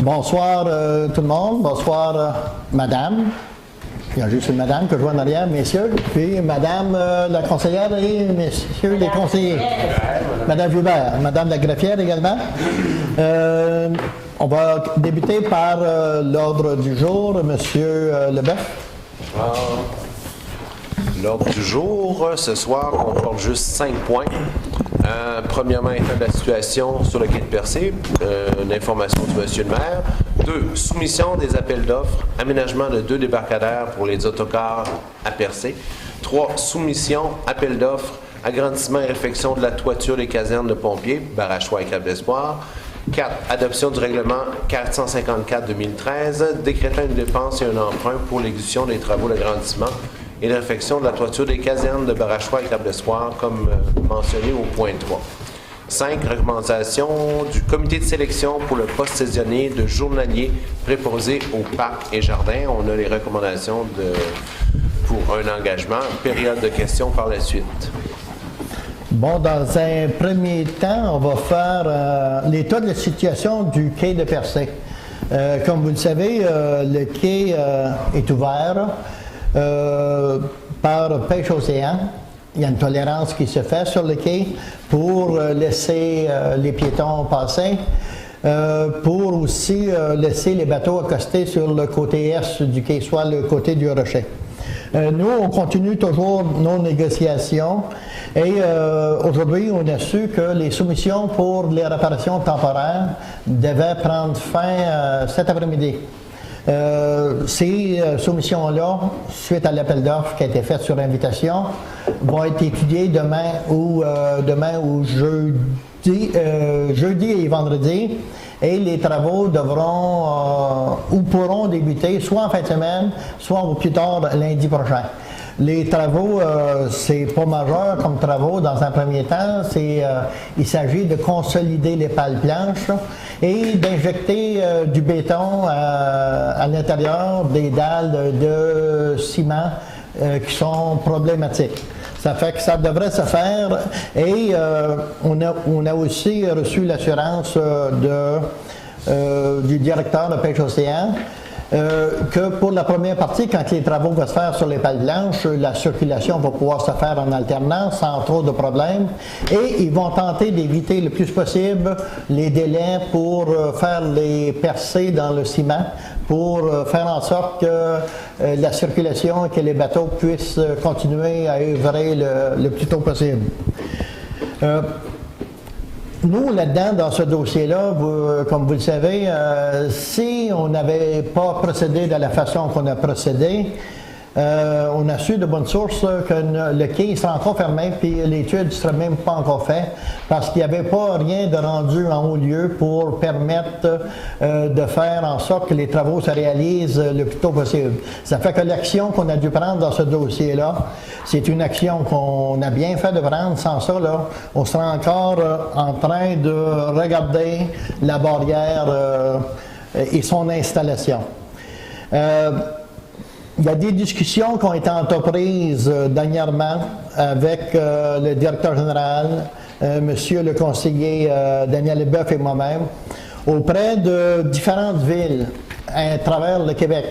Bonsoir tout le monde, bonsoir madame. Il y a juste une madame que je vois en arrière, messieurs, puis madame la conseillère et messieurs les conseillers. Madame Joubert, madame la greffière également. On va débuter par l'ordre du jour, monsieur Leboeuf. L'ordre du jour, ce soir, on porte juste 5 points. Premièrement, état de la situation sur le quai de Percé, une information du monsieur le maire. 2. Soumission des appels d'offres, aménagement de 2 débarcadères pour les autocars à Percé. 3. Soumission, appel d'offres, agrandissement et réfection de la toiture des casernes de pompiers, Barachois et Cap d'Espoir. 4. Adoption du règlement 454-2013, décrétant une dépense et un emprunt pour l'exécution des travaux d'agrandissement et de réfection de la toiture des casernes de Barachois et Cap d'Espoir, comme mentionné au point 3. 5. Recommandation du comité de sélection pour le poste saisonnier de journalier préposé aux parcs et jardins. On a les recommandations pour un engagement. Période de questions par la suite. Bon, dans un premier temps, on va faire l'état de la situation du quai de Percé. Comme vous le savez, le quai est ouvert par Pêche Océan. Il y a une tolérance qui se fait sur le quai pour laisser les piétons passer, pour aussi laisser les bateaux accoster sur le côté est du quai, soit le côté du rocher. Nous, on continue toujours nos négociations et aujourd'hui, on a su que les soumissions pour les réparations temporaires devaient prendre fin cet après-midi. Ces soumissions-là, suite à l'appel d'offres qui a été fait sur invitation, vont être étudiées demain ou jeudi et vendredi. Et les travaux devront ou pourront débuter soit en fin de semaine, soit au plus tard lundi prochain. Les travaux, c'est pas majeur comme travaux dans un premier temps. Il s'agit de consolider les pales planches et d'injecter du béton à l'intérieur des dalles de ciment qui sont problématiques. Ça fait que ça devrait se faire et on a aussi reçu l'assurance du directeur de Pêche Océan que pour la première partie, quand les travaux vont se faire sur les pales blanches, la circulation va pouvoir se faire en alternance sans trop de problèmes et ils vont tenter d'éviter le plus possible les délais pour faire les percées dans le ciment pour faire en sorte que la circulation et que les bateaux puissent continuer à œuvrer le plus tôt possible. Nous, là-dedans, dans ce dossier-là, comme vous le savez, si on n'avait pas procédé de la façon qu'on a procédé, on a su de bonnes sources que le quai sera encore fermé, puis l'étude ne sera même pas encore faite, parce qu'il n'y avait pas rien de rendu en haut lieu pour permettre de faire en sorte que les travaux se réalisent le plus tôt possible. Ça fait que l'action qu'on a dû prendre dans ce dossier-là, c'est une action qu'on a bien fait de prendre. Sans ça, là, on sera encore en train de regarder la barrière et son installation. Il y a des discussions qui ont été entreprises dernièrement avec le directeur général, monsieur le conseiller Daniel Leboeuf et moi-même, auprès de différentes villes à travers le Québec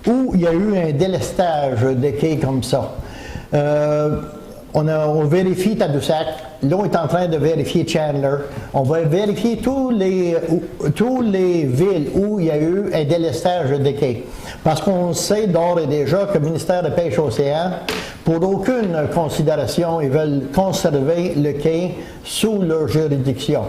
où il y a eu un délestage de quais comme ça. On vérifie Tadoussac. Là, on est en train de vérifier Chandler. On va vérifier tous les villes où il y a eu un délestage de quais. Parce qu'on sait d'ores et déjà que le ministère de Pêche Océan, pour aucune considération, ils veulent conserver le quai sous leur juridiction.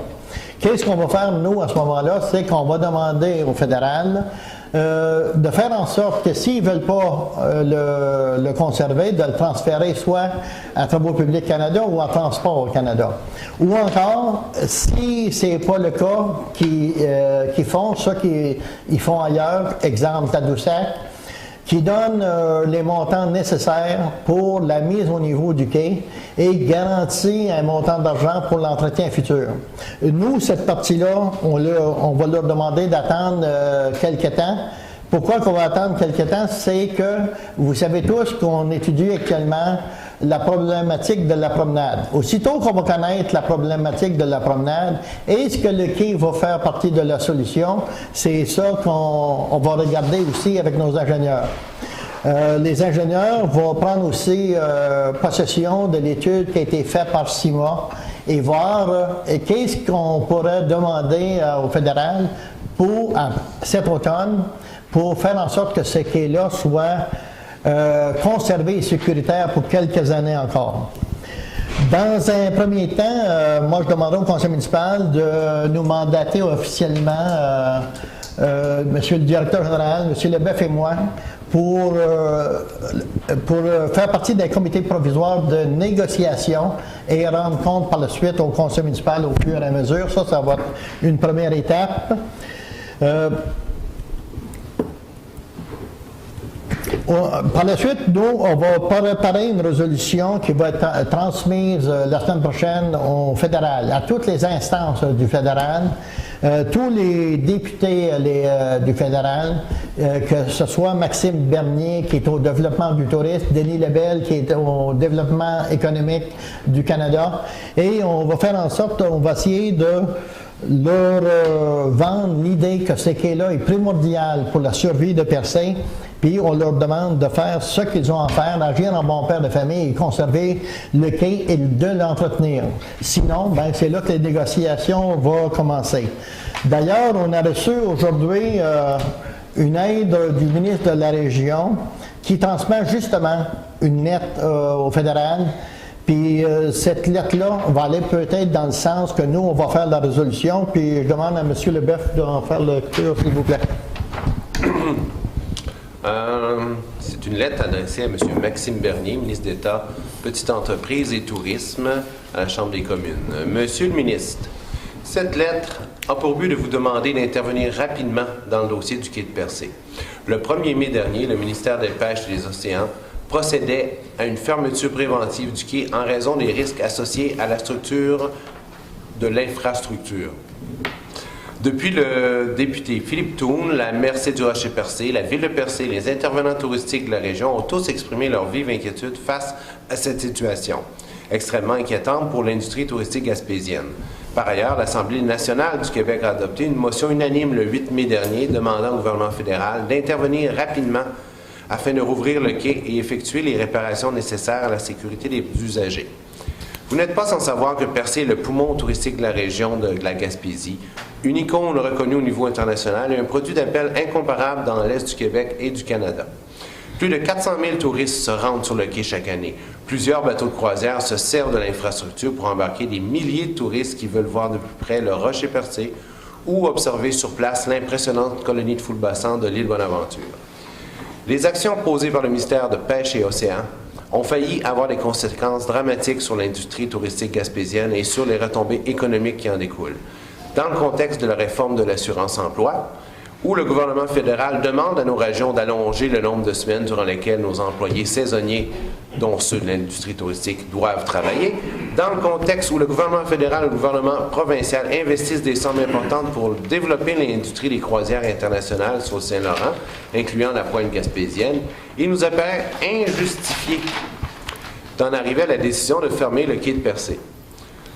Qu'est-ce qu'on va faire, nous, à ce moment-là? C'est qu'on va demander au fédéral de faire en sorte que s'ils ne veulent pas le conserver, de le transférer soit à Travaux publics Canada ou à Transport Canada. Ou encore, si ce n'est pas le cas, qu'ils font ce qu'ils font ailleurs, exemple Tadoussac, qui donne les montants nécessaires pour la mise au niveau du quai et garantit un montant d'argent pour l'entretien futur. Nous, cette partie-là, on va leur demander d'attendre quelques temps. Pourquoi qu'on va attendre quelques temps? C'est que vous savez tous qu'on étudie actuellement la problématique de la promenade. Aussitôt qu'on va connaître la problématique de la promenade, est-ce que le quai va faire partie de la solution? C'est ça qu'on va regarder aussi avec nos ingénieurs. Les ingénieurs vont prendre aussi possession de l'étude qui a été faite par CIMA et voir qu'est-ce qu'on pourrait demander au fédéral pour cet automne pour faire en sorte que ce quai-là soit conservé et sécuritaire pour quelques années encore. Dans un premier temps, moi je demanderai au conseil municipal de nous mandater officiellement Monsieur le directeur général, Monsieur Leboeuf et moi, pour faire partie d'un comité provisoire de négociation et rendre compte par la suite au conseil municipal au fur et à mesure. Ça va être une première étape. Par la suite, nous, on va préparer une résolution qui va être transmise la semaine prochaine au fédéral, à toutes les instances du fédéral, tous les députés du fédéral, que ce soit Maxime Bernier qui est au développement du tourisme, Denis Lebel qui est au développement économique du Canada, et on va faire en sorte, on va essayer de leur vendre l'idée que ce quai-là est primordial pour la survie de Percé, puis on leur demande de faire ce qu'ils ont à faire, d'agir en bon père de famille et conserver le quai et de l'entretenir. Sinon, ben, c'est là que les négociations vont commencer. D'ailleurs, on a reçu aujourd'hui une aide du ministre de la Région qui transmet justement une lettre au fédéral. Puis cette lettre-là va aller peut-être dans le sens que nous, on va faire la résolution. Puis je demande à M. Leboeuf d'en faire le lecture, s'il vous plaît. C'est une lettre adressée à M. Maxime Bernier, ministre d'État, Petite Entreprise et Tourisme à la Chambre des communes. Monsieur le ministre, cette lettre a pour but de vous demander d'intervenir rapidement dans le dossier du quai de Percé. Le 1er mai dernier, le ministère des Pêches et des Océans procédait à une fermeture préventive du quai en raison des risques associés à la structure de l'infrastructure. Depuis le député Philippe Toon, la MRC du Rocher-Percé, la ville de Percé, les intervenants touristiques de la région ont tous exprimé leur vive inquiétude face à cette situation, extrêmement inquiétante pour l'industrie touristique gaspésienne. Par ailleurs, l'Assemblée nationale du Québec a adopté une motion unanime le 8 mai dernier demandant au gouvernement fédéral d'intervenir rapidement afin de rouvrir le quai et effectuer les réparations nécessaires à la sécurité des usagers. Vous n'êtes pas sans savoir que Percé est le poumon touristique de la région de la Gaspésie, une icône reconnue au niveau international et un produit d'appel incomparable dans l'Est du Québec et du Canada. Plus de 400 000 touristes se rendent sur le quai chaque année. Plusieurs bateaux de croisière se servent de l'infrastructure pour embarquer des milliers de touristes qui veulent voir de plus près le Rocher-Percé ou observer sur place l'impressionnante colonie de foule-bassin de l'île Bonaventure. Les actions posées par le ministère de Pêche et Océans ont failli avoir des conséquences dramatiques sur l'industrie touristique gaspésienne et sur les retombées économiques qui en découlent. Dans le contexte de la réforme de l'assurance-emploi, où le gouvernement fédéral demande à nos régions d'allonger le nombre de semaines durant lesquelles nos employés saisonniers, dont ceux de l'industrie touristique, doivent travailler, dans le contexte où le gouvernement fédéral et le gouvernement provincial investissent des sommes importantes pour développer l'industrie des croisières internationales sur le Saint-Laurent, incluant la pointe gaspésienne, il nous apparaît injustifié d'en arriver à la décision de fermer le quai de Percé.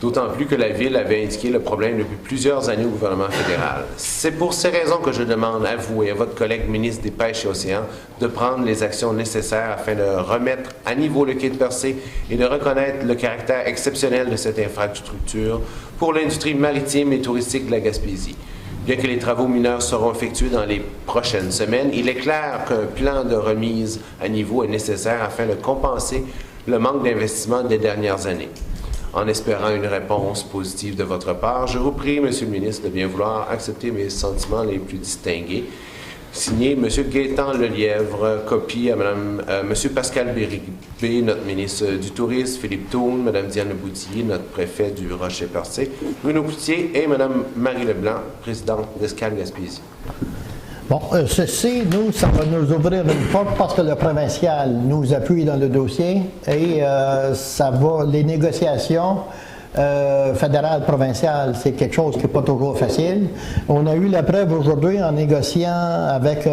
D'autant plus que la Ville avait indiqué le problème depuis plusieurs années au gouvernement fédéral. C'est pour ces raisons que je demande à vous et à votre collègue ministre des Pêches et Océans de prendre les actions nécessaires afin de remettre à niveau le quai de Percé et de reconnaître le caractère exceptionnel de cette infrastructure pour l'industrie maritime et touristique de la Gaspésie. Bien que les travaux mineurs seront effectués dans les prochaines semaines, il est clair qu'un plan de remise à niveau est nécessaire afin de compenser le manque d'investissement des dernières années. En espérant une réponse positive de votre part, je vous prie, Monsieur le ministre, de bien vouloir accepter mes sentiments les plus distingués. Signé M. Gaétan Lelièvre, copie à M. Pascal Béribé, notre ministre du Tourisme, Philippe Toon, Mme Diane Boutillier, notre préfet du Rocher-Percé, Bruno Cloutier et Mme Marie Leblanc, présidente d'Escale Gaspésie. Bon, ceci, nous, ça va nous ouvrir une porte parce que le provincial nous appuie dans le dossier et ça va, les négociations fédérales, provinciales, c'est quelque chose qui n'est pas toujours facile. On a eu la preuve aujourd'hui en négociant avec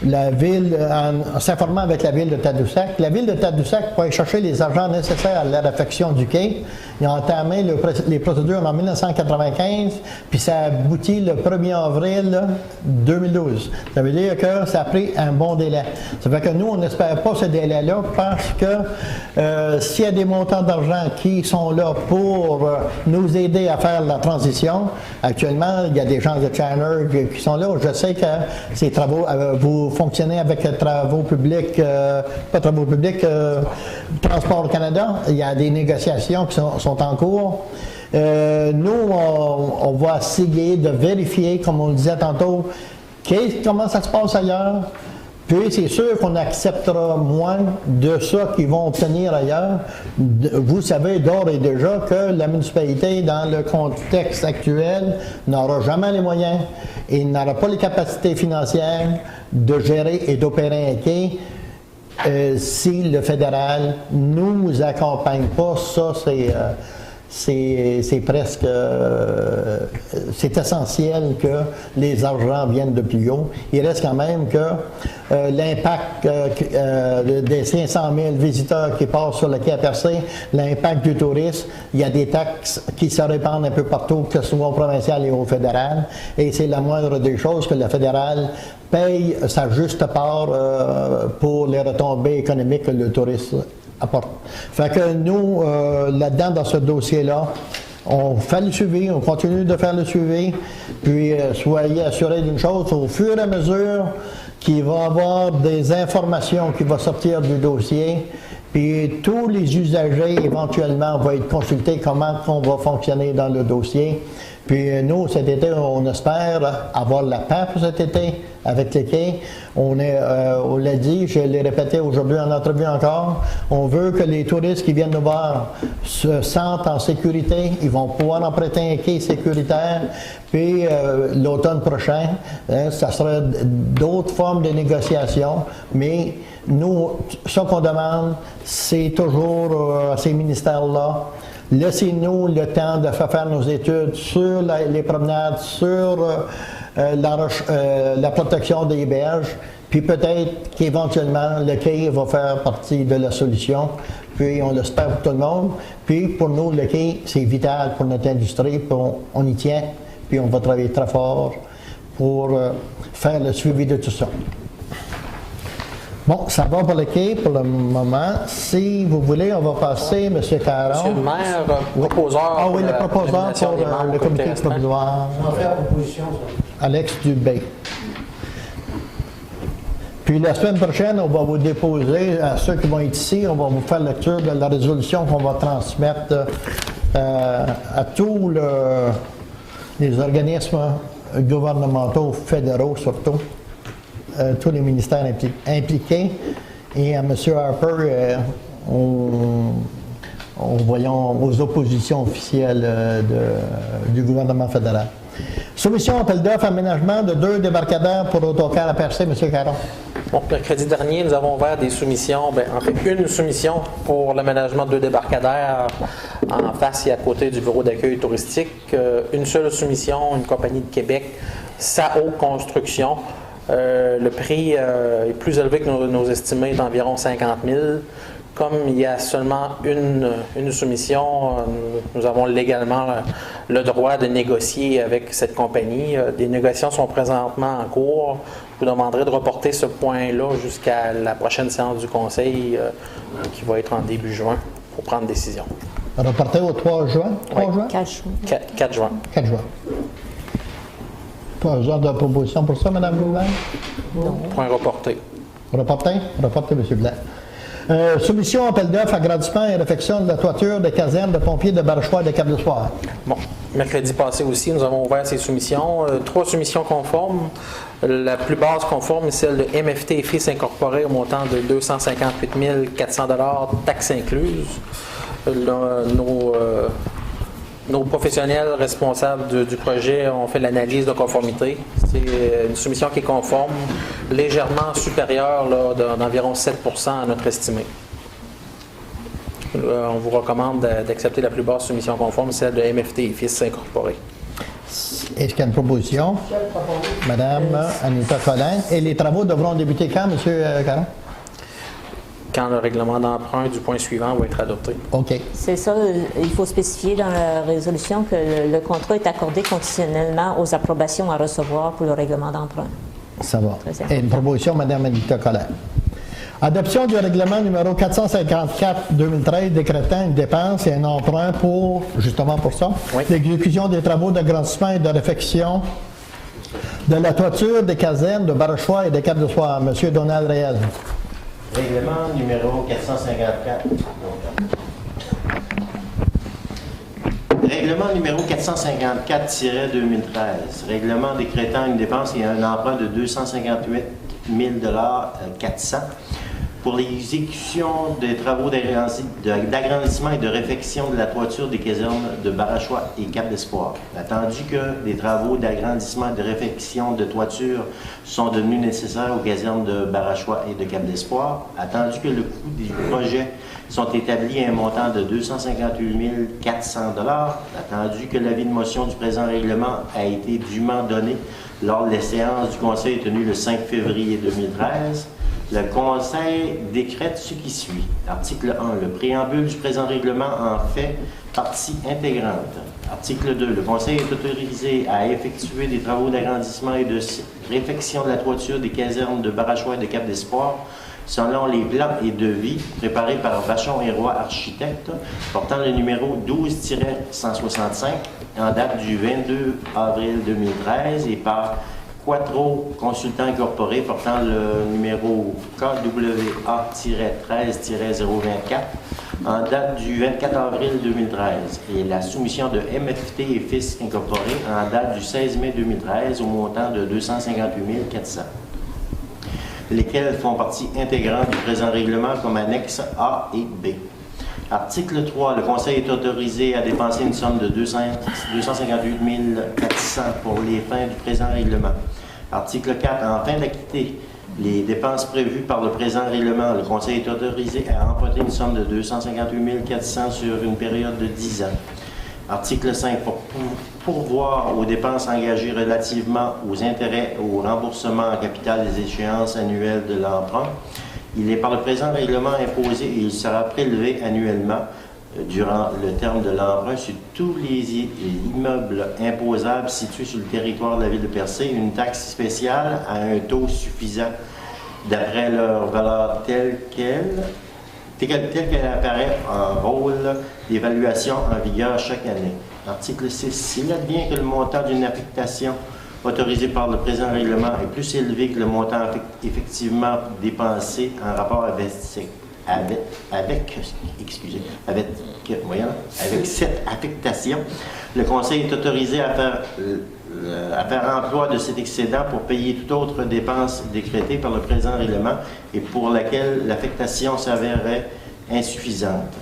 la ville, en s'informant avec la ville de Tadoussac. La ville de Tadoussac, pour aller chercher les argents nécessaires à la réfection du quai, ils ont entamé les procédures en 1995, puis ça a abouti le 1er avril 2012. Ça veut dire que ça a pris un bon délai. Ça fait que nous, on n'espère pas ce délai-là parce que s'il y a des montants d'argent qui sont là pour nous aider à faire la transition, actuellement, il y a des gens de Chandler qui sont là. Je sais que ces travaux, vous fonctionnez avec travaux publics, pas travaux publics, Transport Canada. Il y a des négociations qui sont en cours. Nous, on va essayer de vérifier, comme on le disait tantôt, comment ça se passe ailleurs. Puis c'est sûr qu'on acceptera moins de ça qu'ils vont obtenir ailleurs. Vous savez d'ores et déjà que la municipalité, dans le contexte actuel, n'aura jamais les moyens et n'aura pas les capacités financières de gérer et d'opérer un quai si le fédéral ne nous accompagne pas. Ça, c'est presque, c'est essentiel que les argents viennent de plus haut. Il reste quand même que l'impact des 500 000 visiteurs qui passent sur le quai à Percé, l'impact du tourisme, il y a des taxes qui se répandent un peu partout, que ce soit au provincial et au fédéral, et c'est la moindre des choses que le fédéral paye sa juste part pour les retombées économiques que le tourisme apporte. Fait que nous, là-dedans, dans ce dossier-là, on fait le suivi, on continue de faire le suivi, puis soyez assurés d'une chose, au fur et à mesure qu'il va y avoir des informations qui vont sortir du dossier, puis tous les usagers éventuellement vont être consultés comment on va fonctionner dans le dossier. Puis nous, cet été, on espère avoir la paix pour cet été avec les quais. On l'a dit, je l'ai répété aujourd'hui en entrevue encore, on veut que les touristes qui viennent nous voir se sentent en sécurité. Ils vont pouvoir emprunter un quai sécuritaire. Puis l'automne prochain, ça sera d'autres formes de négociation. Mais nous, ce qu'on demande, c'est toujours à ces ministères-là, laissez-nous le temps de faire nos études sur les promenades, sur la protection des berges, puis peut-être qu'éventuellement le quai va faire partie de la solution, puis on l'espère pour tout le monde. Puis pour nous, le quai, c'est vital pour notre industrie, puis on y tient, puis on va travailler très fort pour faire le suivi de tout ça. Bon, ça va pour le quai pour le moment. Si vous voulez, on va passer, M. Caron. Monsieur le maire, proposeur. Ah oui, le proposeur pour le comité provisoire. On va faire la proposition, ça. Alex Dubé. Puis la semaine prochaine, on va vous déposer, à ceux qui vont être ici, on va vous faire lecture de la résolution qu'on va transmettre à tous les organismes gouvernementaux, fédéraux surtout. Tous les ministères impliqués, et à M. Harper, voyons aux oppositions officielles du gouvernement fédéral. Soumission appel d'offres, aménagement de 2 débarcadères pour autocar à Percé, M. Caron. Bon, mercredi dernier, nous avons ouvert des soumissions, en fait une soumission pour l'aménagement de 2 débarcadères en face et à côté du bureau d'accueil touristique. Une seule soumission, une compagnie de Québec, SAO Construction. Le prix est plus élevé que nos estimés d'environ 50 000. Comme il y a seulement une soumission, nous avons légalement le droit de négocier avec cette compagnie. Des négociations sont présentement en cours. Je vous demanderai de reporter ce point-là jusqu'à la prochaine séance du Conseil qui va être en début juin pour prendre décision. Reporter au 3 juin? 3 Oui. juin? 4 juin. 4 juin. Pas besoin de proposition pour ça, Mme Goulard? Non. Point reporté. Reporter? Reporter, M. Blanc. Soumission appel d'offres, agrandissement et réfection de la toiture de caserne de pompiers de Barochois et de Cap-de-Soir. Bon, mercredi passé aussi, nous avons ouvert ces soumissions. 3 soumissions conformes. La plus basse conforme est celle de MFT et Fils Incorporés au montant de 258 400 $, taxes incluses. Nos professionnels responsables du projet ont fait l'analyse de conformité. C'est une soumission qui est conforme, légèrement supérieure d'environ 7 % à notre estimé. On vous recommande d'accepter la plus basse soumission conforme, celle de MFT et Fils Incorporés. Est-ce qu'il y a une proposition? Madame Anita Collin. Et les travaux devront débuter quand, M. Caron? Quand le règlement d'emprunt du point suivant va être adopté. OK. C'est ça, il faut spécifier dans la résolution que le contrat est accordé conditionnellement aux approbations à recevoir pour le règlement d'emprunt. Ça va. Très important. Et une proposition, Mme Anita Collin. Adoption du règlement numéro 454-2013 décrétant une dépense et un emprunt pour, justement pour ça, Oui. l'exécution des travaux d'agrandissement et de réfection de la toiture des casernes de Barachois et des Cap de Soir. M. Donald Réal. Règlement numéro 454. Règlement numéro 454-2013. Règlement décrétant une dépense et un emprunt de 258 400 pour l'exécution des travaux d'agrandissement et de réfection de la toiture des casernes de Barachois et Cap d'Espoir. Attendu que des travaux d'agrandissement et de réfection de toiture sont devenus nécessaires aux casernes de Barachois et de Cap d'Espoir, attendu que le coût des projets sont établis à un montant de 258 400 attendu que l'avis de motion du présent règlement a été dûment donné lors de la séance du Conseil tenue le 5 février 2013, le Conseil décrète ce qui suit. Article 1. Le préambule du présent règlement en fait partie intégrante. Article 2. Le Conseil est autorisé à effectuer des travaux d'agrandissement et de réfection de la toiture des casernes de Barachois et de Cap d'Espoir selon les plans et devis préparés par Vachon et Roy Architectes, portant le numéro 12-165 en date du 22 avril 2013 et par Quattro Consultants Incorporés portant le numéro KWA-13-024 en date du 24 avril 2013 et la soumission de MFT et Fils Incorporés en date du 16 mai 2013 au montant de 258 400, lesquels font partie intégrante du présent règlement comme annexe A et B. Article 3. Le Conseil est autorisé à dépenser une somme de 258 400 pour les fins du présent règlement. Article 4. En fin d'acquitter les dépenses prévues par le présent règlement, le Conseil est autorisé à emprunter une somme de 258 400 sur une période de 10 ans. Article 5. Pour pourvoir aux dépenses engagées relativement aux intérêts ou au remboursement en capital des échéances annuelles de l'emprunt, il est par le présent règlement imposé et il sera prélevé annuellement durant le terme de l'emprunt sur tous les immeubles imposables situés sur le territoire de la ville de Percé une taxe spéciale à un taux suffisant d'après leur valeur telle qu'elle apparaît en rôle d'évaluation en vigueur chaque année. Article 6. S'il advient que le montant d'une affectation autorisée par le présent règlement est plus élevé que le montant effectivement dépensé en rapport avec cette affectation, le Conseil est autorisé à faire emploi de cet excédent pour payer toute autre dépense décrétée par le présent règlement et pour laquelle l'affectation s'avérerait insuffisante.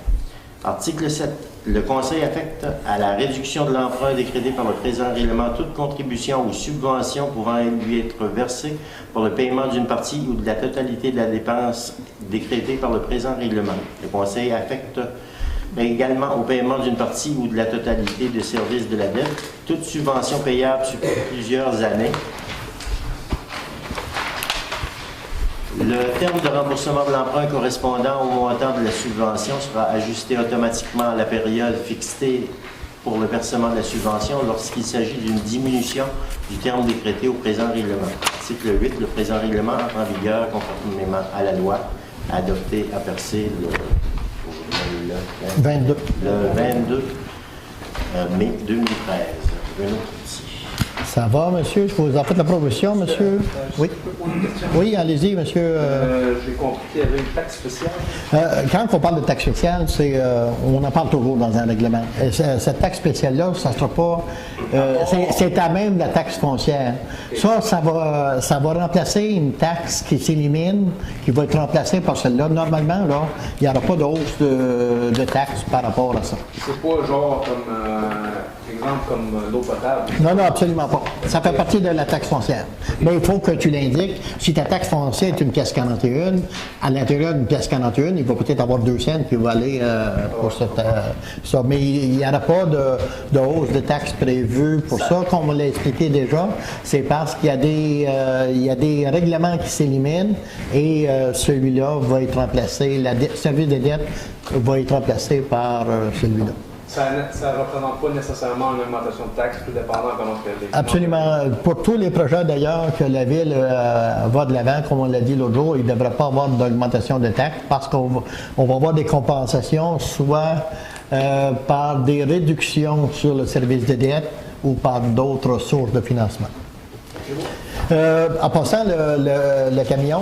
Article 7. Le Conseil affecte à la réduction de l'emprunt décrété par le présent règlement toute contribution ou subvention pouvant lui être versée pour le paiement d'une partie ou de la totalité de la dépense décrétée par le présent règlement. Le Conseil affecte également au paiement d'une partie ou de la totalité de services de la dette toute subvention payable sur plusieurs années. Le terme de remboursement de l'emprunt correspondant au montant de la subvention sera ajusté automatiquement à la période fixée pour le versement de la subvention lorsqu'il s'agit d'une diminution du terme décrété au présent règlement. Article 8. Le présent règlement entre en vigueur conformément à la loi adoptée à Percé le 22 mai 2013. Renaud Cloutier. Ça va, monsieur? Je vous en fais la proposition, monsieur? Oui. Oui, allez-y, monsieur. J'ai compris qu'il y avait une taxe spéciale. Quand on parle de taxe spéciale, on en parle toujours dans un règlement. Cette taxe spéciale-là, ça ne sera pas... c'est à même la taxe foncière. Ça va remplacer une taxe qui s'élimine, qui va être remplacée par celle-là. Normalement, là, il n'y aura pas de hausse de taxe par rapport à ça. C'est pas genre comme exemple comme l'eau potable. Non, non, absolument pas. Ça fait partie de la taxe foncière. Mais il faut que tu l'indiques. Si ta taxe foncière est une pièce 41, à l'intérieur d'une pièce 41, il va peut-être avoir 2 cents qui vont aller pour ça. Mais il n'y aura pas de hausse de taxes prévue pour ça. Comme on l'a expliqué déjà, c'est parce qu'il y a des règlements qui s'éliminent et celui-là va être remplacé, le service de dette va être remplacé par celui-là. Ça ne représente pas nécessairement une augmentation de taxes, tout dépendant de comment tu fais. Absolument. Pour tous les projets d'ailleurs que la Ville va de l'avant, comme on l'a dit l'autre jour, il ne devrait pas avoir d'augmentation de taxes parce qu'on va avoir des compensations soit par des réductions sur le service de dette ou par d'autres sources de financement. En passant, le camion,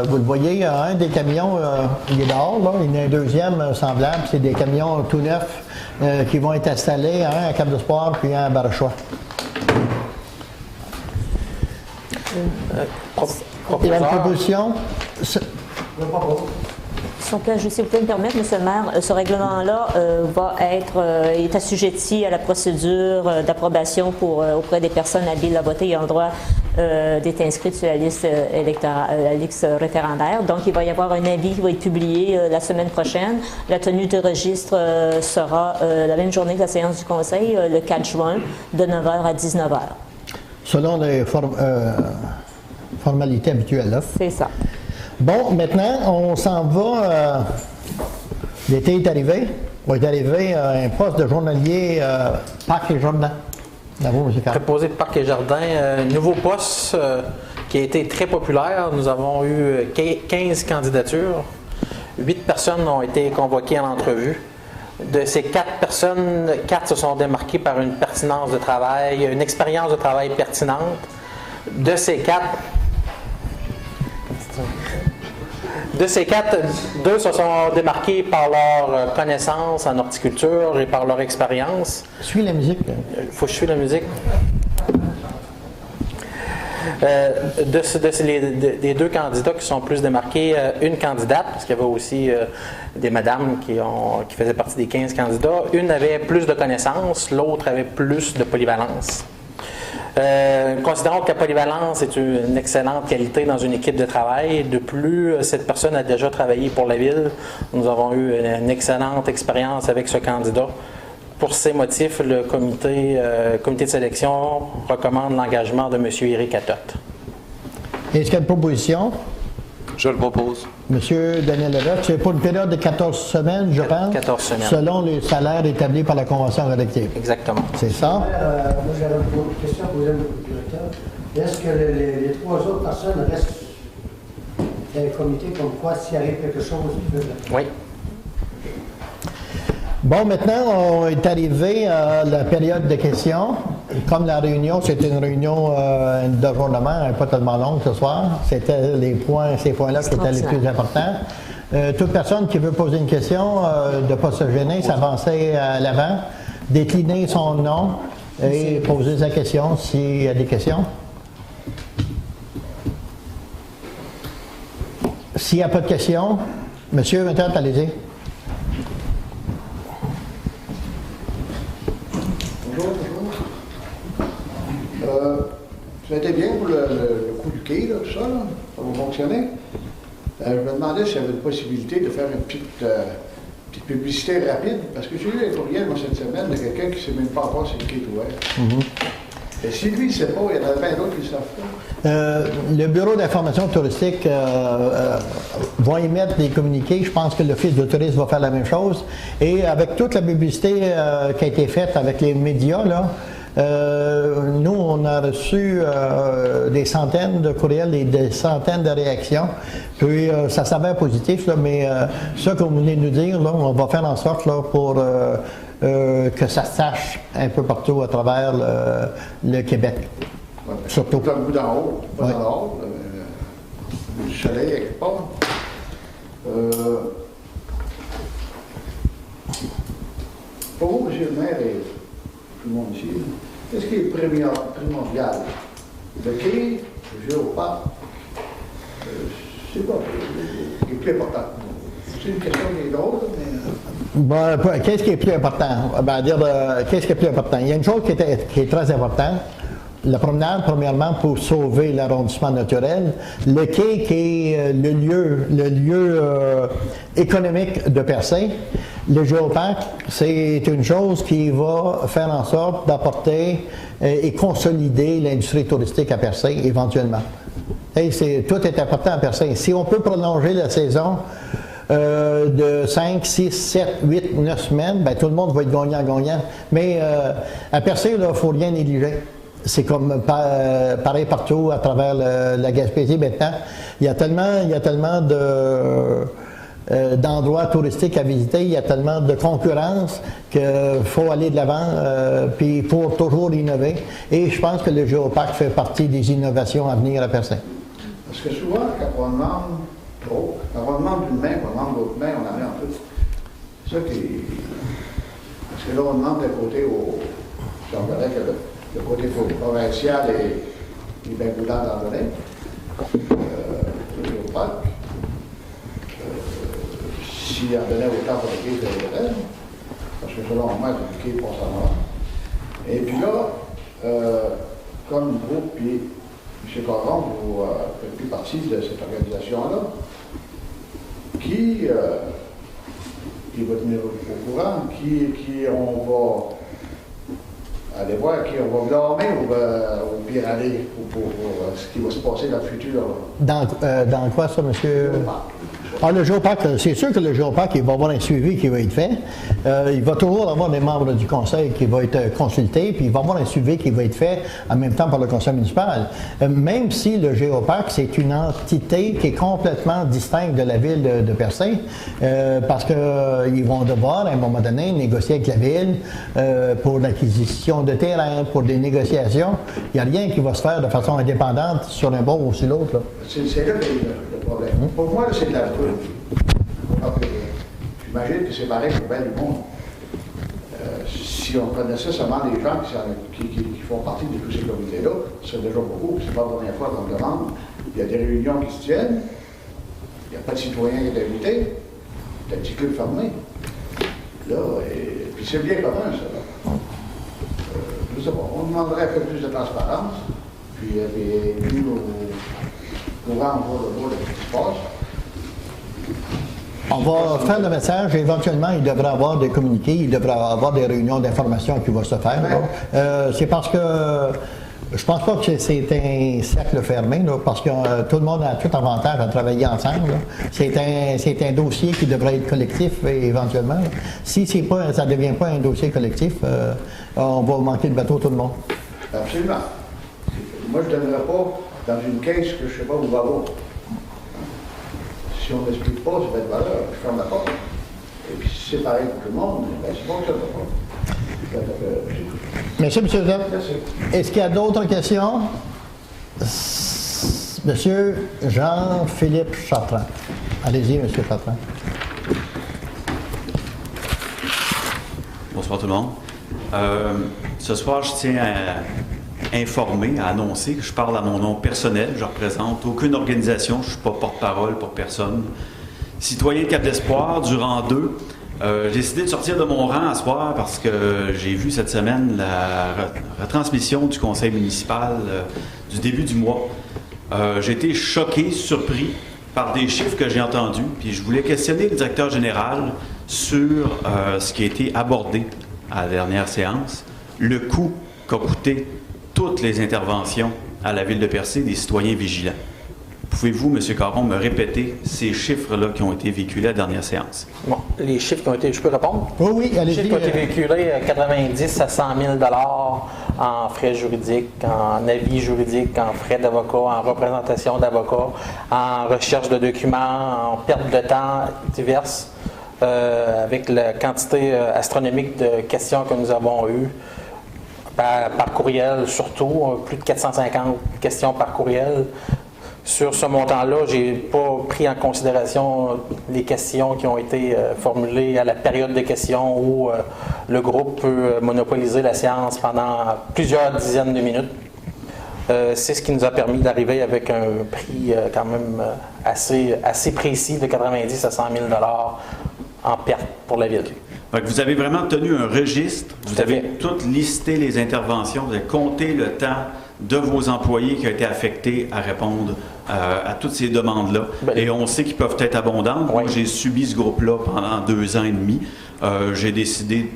vous le voyez, un des camions, il est dehors, là. Il y en a un deuxième semblable, c'est des camions tout neufs qui vont être installés, un à Cap-de-Sport puis un à Barachois. Il y a une proposition. Si vous pouvez me permettre, M. le maire, ce règlement-là est assujetti à la procédure d'approbation auprès des personnes habiles à voter et ont le droit d'être inscrites sur la liste électorale, la liste référendaire. Donc, il va y avoir un avis qui va être publié la semaine prochaine. La tenue de registre sera la même journée que la séance du Conseil, le 4 juin, de 9h à 19h. Selon les formalités habituelles, là. C'est ça. Bon, maintenant, on s'en va. L'été est arrivé. On est arrivé à un poste de journalier Parc et Jardin. Préposé de Parc et Jardin, nouveau poste qui a été très populaire. Nous avons eu 15 candidatures. 8 personnes ont été convoquées à l'entrevue. De ces 4 personnes, 4 se sont démarquées par une pertinence de travail, une expérience de travail pertinente. De ces 4, 2 se sont démarqués par leur connaissance en horticulture et par leur expérience. Suis la musique. Il faut que je suive la musique. Des 2 candidats qui sont plus démarqués, une candidate, parce qu'il y avait aussi des madames qui faisaient partie des 15 candidats. Une avait plus de connaissances, l'autre avait plus de polyvalence. Considérons que la polyvalence est une excellente qualité dans une équipe de travail. De plus, cette personne a déjà travaillé pour la Ville. Nous avons eu une excellente expérience avec ce candidat. Pour ces motifs, le comité de sélection recommande l'engagement de M. Éric Atotte. Est-ce qu'il y a une proposition? Je le propose. Monsieur Daniel Leroy, c'est pour une période de 14 semaines, je pense. 14 semaines. Selon les salaires établis par la Convention collective. Exactement. C'est ça? Moi, j'avais une question à poser au directeur. Est-ce que les 3 autres personnes restent dans le comité comme quoi, s'il arrive quelque chose, ils peuvent... Oui. Bon, maintenant, on est arrivé à la période de questions. Comme la réunion, c'était une réunion d'ajournement, pas tellement longue ce soir, c'était ces points-là qui étaient les plus importants. Toute personne qui veut poser une question, de ne pas se gêner, s'avancer à l'avant, décliner son nom et poser sa question s'il y a des questions. S'il n'y a pas de questions, monsieur, maintenant, allez-y. Ça a été bien pour le coup du quai, là, tout ça, là. Ça va fonctionner. Je me demandais s'il y avait une possibilité de faire une petite publicité rapide, parce que j'ai eu un courriel, moi, cette semaine, de quelqu'un qui ne sait même pas encore si le quai est ouvert. Et si lui, il ne sait pas, il y en a plein d'autres qui ne savent pas. Le Bureau d'information touristique va émettre des communiqués. Je pense que l'Office de tourisme va faire la même chose. Et avec toute la publicité qui a été faite avec les médias, là, nous, on a reçu des centaines de courriels et des centaines de réactions. Puis, ça s'avère positif, là, mais ça que vous venez de nous dire, là, on va faire en sorte là, pour que ça se sache un peu partout à travers le Québec. Ouais, surtout. Tout un bout d'en haut, pas dans le haut, du soleil quelque part. Pour vous, monsieur le maire et tout le monde ici, qu'est-ce qui est primordial? Le quai, le géoparc, c'est quoi qui est plus important? C'est une question qui est drôle, mais... Ben, qu'est-ce qui est plus important? Qu'est-ce qui est plus important? Il y a une chose qui est très importante. La promenade, premièrement, pour sauver l'arrondissement naturel. Le quai qui est le lieu économique de Percé. Le géoparc, c'est une chose qui va faire en sorte d'apporter et consolider l'industrie touristique à Percé, éventuellement. Et tout est important à Percé. Si on peut prolonger la saison de 5, 6, 7, 8, 9 semaines, ben, tout le monde va être gagnant-gagnant. Mais à Percé, il ne faut rien négliger. C'est comme pareil partout à travers la Gaspésie maintenant. Il y a tellement d'endroits touristiques à visiter, il y a tellement de concurrence qu'il faut aller de l'avant, puis pour toujours innover. Et je pense que le géoparc fait partie des innovations à venir à Percé. Parce que souvent, quand on demande trop, quand on demande d'une main, on demande l'autre main, on en met en plus. C'est ça qui. Parce que là, on demande d'un côté si on dirait que le côté provincial est bien boulant dans le nez. Le géoparc. S'il en donnait autant pour le quai que le reste, parce que selon moi, c'est le quai pour s'en avoir. Et puis là, comme groupe, puis M. Caron, vous faites plus partie de cette organisation-là, qui va tenir au courant, qui on va aller voir, qui on va blâmer ou au pire aller pour ce qui va se passer dans le futur. Dans quoi ça, monsieur? Le géoparc, c'est sûr que le géoparc, il va avoir un suivi qui va être fait. Il va toujours avoir des membres du conseil qui vont être consultés, puis il va y avoir un suivi qui va être fait en même temps par le conseil municipal. Même si le géoparc, c'est une entité qui est complètement distincte de la ville de Percé, parce qu'ils vont devoir, à un moment donné, négocier avec la ville pour l'acquisition de terrain, pour des négociations. Il n'y a rien qui va se faire de façon indépendante sur un bord ou sur l'autre. C'est là le problème. Pour moi, c'est de la truc. J'imagine que c'est pareil pour bien du monde. Si on connaissait seulement les gens qui font partie de tous ces comités-là, c'est déjà beaucoup. C'est pas la première fois qu'on demande. Il y a des réunions qui se tiennent. Il n'y a pas de citoyens qui est invité. C'est un petit club fermé. Là, et puis c'est bien commun, ça. Là. Je sais pas, on demanderait un peu plus de transparence. Puis nous, on va voir ce qui se passe. On va faire le message. Éventuellement, il devrait y avoir des communiqués, il devrait y avoir des réunions d'information qui vont se faire. C'est parce que je pense pas que c'est un cercle fermé, là, parce que tout le monde a tout avantage à travailler ensemble. C'est un dossier qui devrait être collectif éventuellement. Là. Si ça ne devient pas un dossier collectif, on va manquer de bateau tout le monde. Absolument. Moi, je ne donnerais pas dans une caisse que je ne sais pas où va avoir. Si on n'explique pas, ça va être valeur, je ferme la porte. Et puis si c'est pareil pour tout le monde, ben, c'est bon que ça ne va pas. Merci, M. Joseph. Est-ce qu'il y a d'autres questions? Monsieur Jean-Philippe Chartrand. Allez-y, M. Chartrand. Bonsoir tout le monde. Ce soir, je tiens à informer, à annoncer que je parle à mon nom personnel. Je ne représente aucune organisation, je ne suis pas porte-parole pour personne. Citoyen de Cap d'Espoir, du rang 2. J'ai décidé de sortir de mon rang à ce soir parce que j'ai vu cette semaine la retransmission du conseil municipal du début du mois. J'ai été choqué, surpris par des chiffres que j'ai entendus, puis je voulais questionner le directeur général sur ce qui a été abordé à la dernière séance, le coût qu'a coûté toutes les interventions à la ville de Percé des citoyens vigilants. Pouvez-vous, M. Caron, me répéter ces chiffres-là qui ont été véhiculés à la dernière séance? Bon, les chiffres qui ont été... Je peux répondre? Oui, allez-y. Les chiffres qui ont été véhiculés, 90 à 100 000 en frais juridiques, en avis juridiques, en frais d'avocat, en représentation d'avocat, en recherche de documents, en perte de temps diverses, avec la quantité astronomique de questions que nous avons eues. Par courriel surtout, plus de 450 questions par courriel. Sur ce montant-là, je n'ai pas pris en considération les questions qui ont été formulées à la période de questions où le groupe peut monopoliser la séance pendant plusieurs dizaines de minutes. C'est ce qui nous a permis d'arriver avec un prix quand même assez précis de 90 à 100 000 $, en perte pour la ville. Fait que vous avez vraiment tenu un registre, vous avez fait. tout listé les interventions, vous avez compté le temps de vos employés qui ont été affectés à répondre à toutes ces demandes-là. Ben, et on sait qu'ils peuvent être abondantes. Oui. Moi, j'ai subi ce groupe-là pendant 2 ans et demi. J'ai décidé de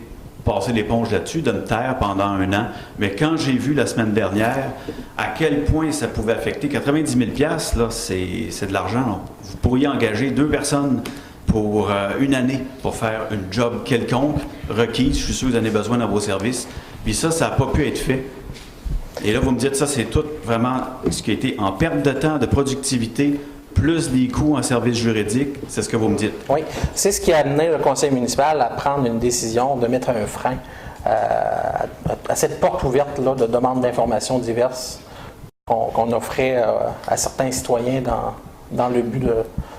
passer l'éponge là-dessus, de me taire pendant 1 an. Mais quand j'ai vu la semaine dernière à quel point ça pouvait affecter 90 000 $, là, c'est de l'argent. Là. Vous pourriez engager 2 personnes pour 1 année pour faire une job quelconque requise. Je suis sûr que vous en avez besoin dans vos services. Puis ça n'a pas pu être fait. Et là, vous me dites ça, c'est tout vraiment ce qui a été en perte de temps, de productivité, plus les coûts en service juridique. C'est ce que vous me dites. Oui, c'est ce qui a amené le conseil municipal à prendre une décision de mettre un frein à cette porte ouverte là, de demandes d'informations diverses qu'on offrait à certains citoyens dans le but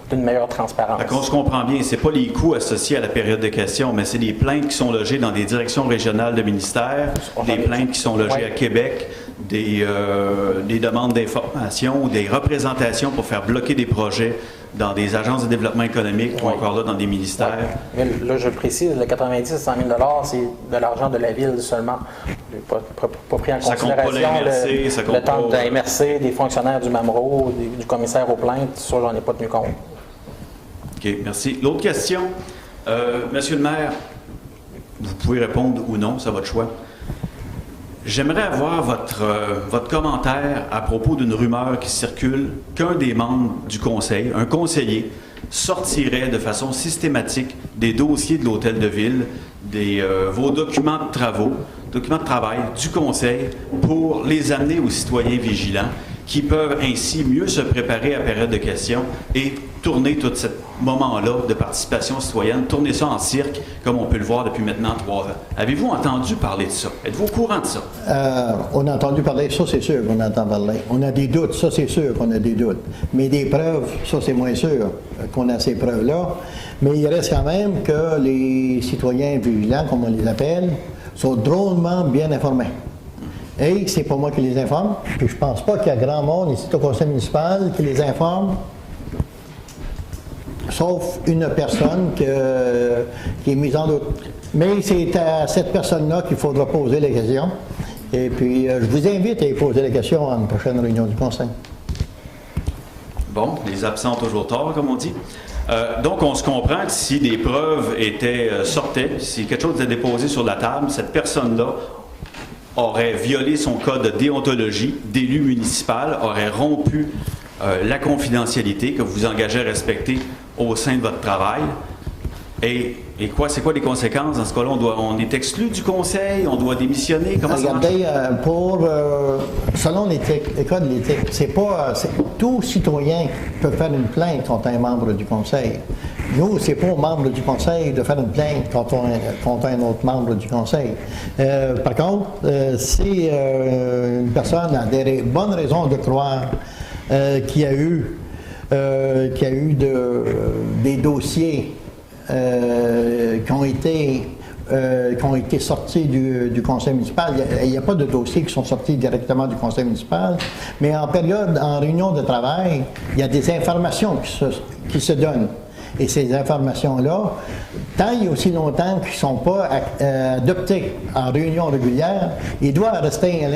d'une meilleure transparence. On se comprend bien, ce n'est pas les coûts associés à la période de questions, mais c'est des plaintes qui sont logées dans des directions régionales de ministères, des plaintes qui sont logées à Québec, des demandes d'information ou des représentations pour faire bloquer des projets dans des agences de développement économique ou encore là dans des ministères. Mais là, je précise, le 90 à 100 000 $, c'est de l'argent de la ville seulement. Je n'ai pas pris en considération le temps de la MRC, des fonctionnaires du MAMRO, du commissaire aux plaintes. Ça, j'en ai pas tenu compte. OK, merci. L'autre question, Monsieur le maire, vous pouvez répondre ou non, c'est votre choix. J'aimerais avoir votre commentaire à propos d'une rumeur qui circule qu'un des membres du conseil, un conseiller, sortirait de façon systématique des dossiers de l'hôtel de ville, vos documents de travail du conseil pour les amener aux citoyens vigilants qui peuvent ainsi mieux se préparer à la période de questions et tourner tout ce moment-là de participation citoyenne, tourner ça en cirque, comme on peut le voir depuis maintenant 3 ans. Avez-vous entendu parler de ça? Êtes-vous au courant de ça? On a entendu parler, ça c'est sûr qu'on entend parler. On a des doutes, ça c'est sûr qu'on a des doutes. Mais des preuves, ça c'est moins sûr qu'on a ces preuves-là. Mais il reste quand même que les citoyens vigilants, comme on les appelle, sont drôlement bien informés. Et c'est pas moi qui les informe, puis je pense pas qu'il y a grand monde ici au conseil municipal qui les informe, sauf une personne qui est mise en doute. Mais c'est à cette personne-là qu'il faudra poser les questions. Et puis, je vous invite à y poser les questions à une prochaine réunion du conseil. Bon, les absents toujours tard, comme on dit. Donc, on se comprend que si des preuves sortaient, si quelque chose était déposé sur la table, cette personne-là aurait violé son code de déontologie d'élu municipal, aurait rompu la confidentialité que vous vous engagez à respecter au sein de votre travail. Et c'est quoi les conséquences? Dans ce cas-là, on est exclu du conseil, on doit démissionner? Comment regardez, selon les codes de l'éthique, tout citoyen peut faire une plainte contre un membre du conseil. Nous, c'est pas aux membres du conseil de faire une plainte contre un autre membre du conseil. Par contre, si une personne a des bonnes raisons de croire qu'il y a eu des dossiers qui ont été sortis du conseil municipal. Il n'y a pas de dossiers qui sont sortis directement du conseil municipal, mais en réunion de travail, il y a des informations qui se donnent. Et ces informations-là, tant et aussi longtemps qu'ils ne sont pas adoptés en réunion régulière, ils doivent rester à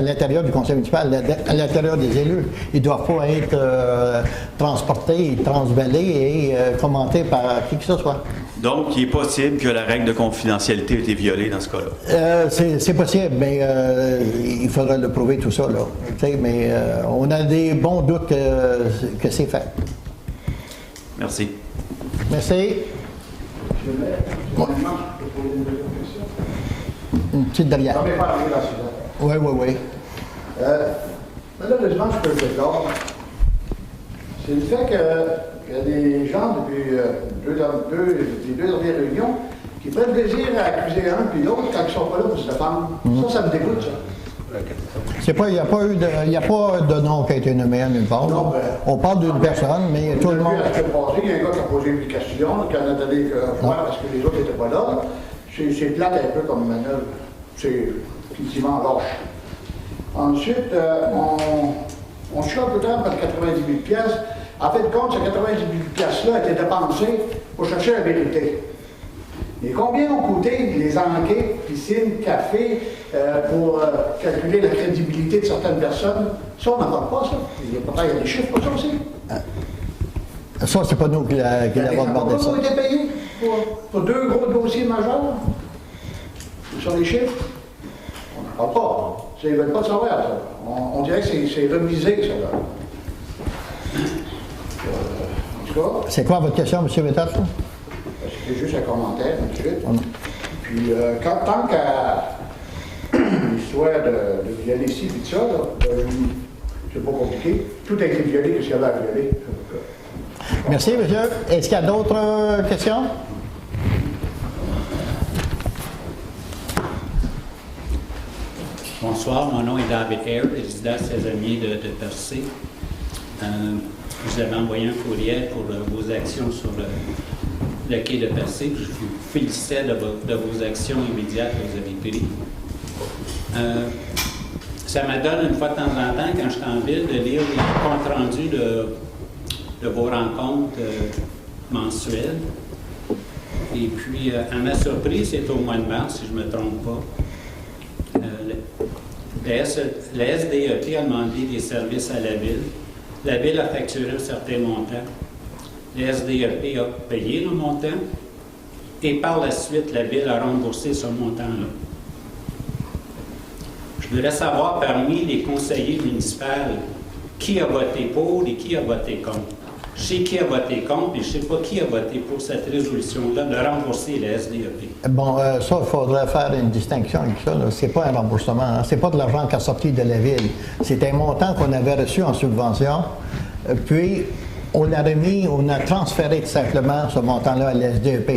l'intérieur du conseil municipal, à l'intérieur des élus. Ils ne doivent pas être transportés, transvalés et commentés par qui que ce soit. Donc, il est possible que la règle de confidentialité ait été violée dans ce cas-là? C'est possible, mais il faudra le prouver tout ça, là. Mais on a des bons doutes que c'est fait. Merci. Merci. Bon. Une petite derrière. Oui. Malheureusement, je peux le déplore. C'est le fait qu'il y a des gens, depuis les 2 dernières réunions, qui prennent plaisir à accuser un puis l'autre quand ils ne sont pas là pour se défendre. Ça me dégoûte, ça. Il n'y a pas de nom qui a été nommé à nulle part. On parle d'une personne, mais tout le monde. Il y a un gars qui a posé une question, qui en a donné parce que les autres n'étaient pas là. C'est plate un peu comme manœuvre. C'est effectivement lâche. Ensuite, on chope le temps par 90 000 $. En fait, compte, ces 90 000 $-là étaient dépensés pour chercher la vérité. Et combien ont coûté les enquêtes, piscines, cafés, pour calculer la crédibilité de certaines personnes? Ça, on n'en parle pas, ça. Il y a des chiffres pour ça aussi. Ça, c'est pas nous qui l'avons demandé ça. Vous avez été payés pour 2 gros dossiers majeurs? Où sont les chiffres? On n'en parle pas. Ils ne veulent pas le savoir, ça. On dirait que c'est remisé, ça, là. En tout cas... C'est quoi votre question, M. Méthode? C'était juste un commentaire, tout de suite. Puis, tant qu'à l'histoire de violer ci et ça, c'est pas compliqué. Tout a été violé, qu'est-ce qu'il y avait à violer? Merci, monsieur. Est-ce qu'il y a d'autres questions? Bonsoir, mon nom est David Hare, résident saisonnier de Percé. Je vous avais envoyé un courriel pour vos actions sur le quai de Percé. Je vous félicitais de vos actions immédiates que vous avez prises. Ça me donne une fois de temps en temps, quand je suis en ville, de lire les comptes rendus de vos rencontres mensuelles. Et puis, à ma surprise, c'est au mois de mars, si je ne me trompe pas. La SDEP a demandé des services à la Ville. La Ville a facturé un certain montant. La SDEP a payé le montant. Et par la suite, la Ville a remboursé ce montant-là. Je voudrais savoir, parmi les conseillers municipaux, qui a voté pour et qui a voté contre. Je sais qui a voté contre, mais je ne sais pas qui a voté pour cette résolution-là de rembourser la SDEP. Bon, ça, il faudrait faire une distinction avec ça. Ce n'est pas un remboursement. Hein. Ce n'est pas de l'argent qui a sorti de la Ville. C'est un montant qu'on avait reçu en subvention. Puis, on a remis, on a transféré tout simplement ce montant-là à la SDEP.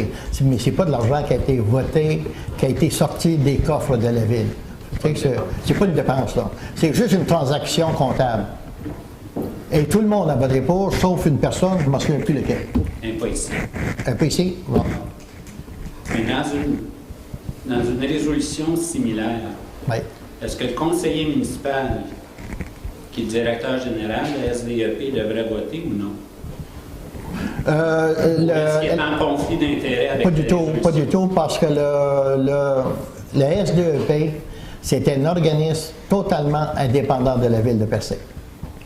Mais ce n'est pas de l'argent qui a été voté, qui a été sorti des coffres de la Ville. C'est pas une dépense, là. C'est juste une transaction comptable. Et tout le monde a voté pour, sauf une personne, je ne m'en souviens plus lequel. Pas ici. Pas ici? Bon. Mais dans une résolution similaire, Oui. Est-ce que le conseiller municipal, qui est le directeur général de la SDEP, devrait voter ou non? Est-ce qu'il est en conflit d'intérêt avec pas du tout, parce que la SDEP, c'est un organisme totalement indépendant de la Ville de Percé.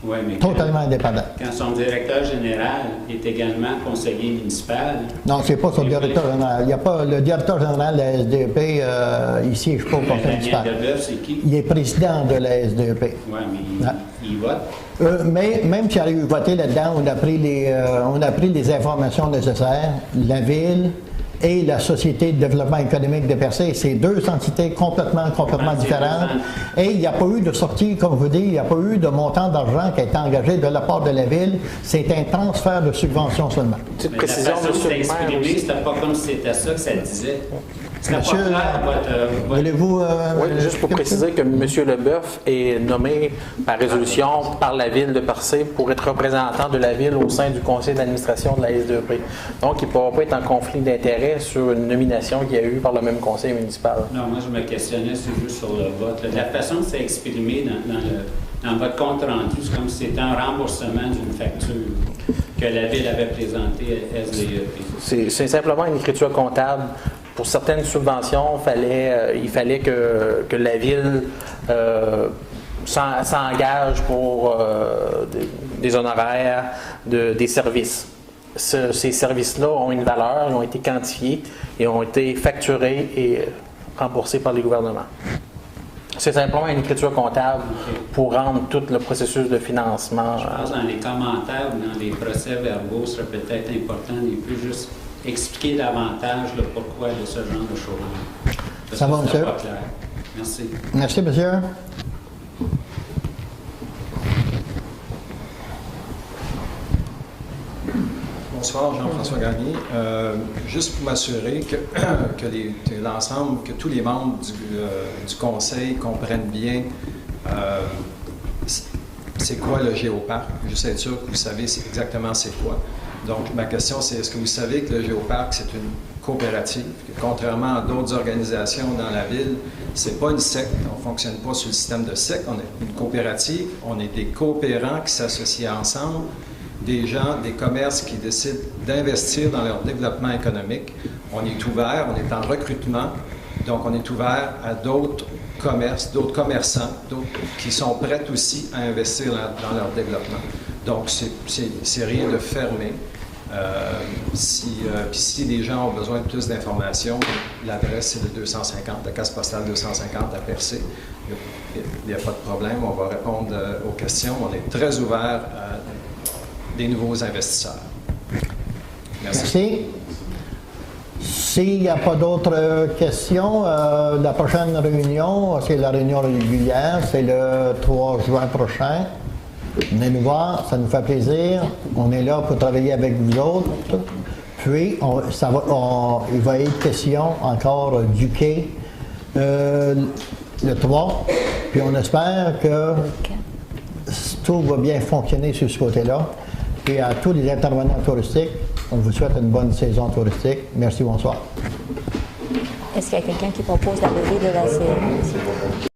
Oui, mais totalement indépendant. Quand son directeur général est également conseiller municipal... Non, c'est pas son directeur général. Il n'y a pas le directeur général de la SDEP ici, je ne suis pas au conseil municipal. Daniel Delebeuf, c'est qui? Il est président de la SDEP. Oui, mais il vote. Mais même s'il y a eu voté là-dedans, on a pris les informations nécessaires. La Ville et la Société de développement économique de Percé, c'est deux entités complètement différentes. Et il n'y a pas eu de sortie, comme je vous dis, il n'y a pas eu de montant d'argent qui a été engagé de la part de la Ville. C'est un transfert de subvention seulement. Petite Mais précision, la façon monsieur de le maire s'exprimer, aussi. c'était pas comme si c'était ça que ça disait. C'était Monsieur, pas clair, votre... voulez-vous... Oui, juste pour préciser que M. Leboeuf est nommé par résolution par la Ville de Percé pour être représentant de la Ville au sein du conseil d'administration de la SDEP. Donc, il ne pourra pas être en conflit d'intérêt sur une nomination qu'il y a eue par le même conseil municipal. Non, moi, je me questionnais juste sur le vote. La façon de s'exprimer dans votre compte rendu, c'est comme si c'était un remboursement d'une facture que la Ville avait présentée à SDEP. C'est simplement une écriture comptable. Pour certaines subventions, il fallait que la Ville s'engage pour des honoraires, des services. Ces services-là ont une valeur, ils ont été quantifiés et ont été facturés et remboursés par les gouvernements. C'est simplement une écriture comptable pour rendre tout le processus de financement. Je pense que dans les commentaires ou dans les procès-verbaux, ce serait peut-être important de plus juste expliquer davantage le pourquoi de ce genre de choses. Ça va, monsieur? Pas clair. Merci. Merci, monsieur. Bonsoir, Jean-François Gagné. Juste pour m'assurer que l'ensemble, que tous les membres du conseil comprennent bien c'est quoi le géoparc. Juste être sûr que vous savez exactement c'est quoi. Donc, ma question, c'est est-ce que vous savez que le géoparc, c'est une coopérative, que contrairement à d'autres organisations dans la ville, c'est pas une secte, on ne fonctionne pas sur le système de secte, on est une coopérative, on est des coopérants qui s'associent ensemble des gens, des commerces qui décident d'investir dans leur développement économique. On est ouvert, on est en recrutement, donc on est ouvert à d'autres commerces, d'autres commerçants, d'autres qui sont prêts aussi à investir dans leur développement. Donc, c'est rien de fermé. Puis si des gens ont besoin de plus d'informations, l'adresse c'est le 250, la case postale 250 à Percé. Il n'y a pas de problème, on va répondre aux questions. On est très ouvert à des nouveaux investisseurs. Merci. S'il n'y a pas d'autres questions, la prochaine réunion, c'est la réunion régulière, c'est le 3 juin prochain. Venez nous voir, ça nous fait plaisir. On est là pour travailler avec vous autres. Puis, il va être question encore du quai le 3. Puis on espère que tout va bien fonctionner sur ce côté-là. Et à tous les intervenants touristiques, on vous souhaite une bonne saison touristique. Merci, bonsoir. Est-ce qu'il y a quelqu'un qui propose la levée de la séance?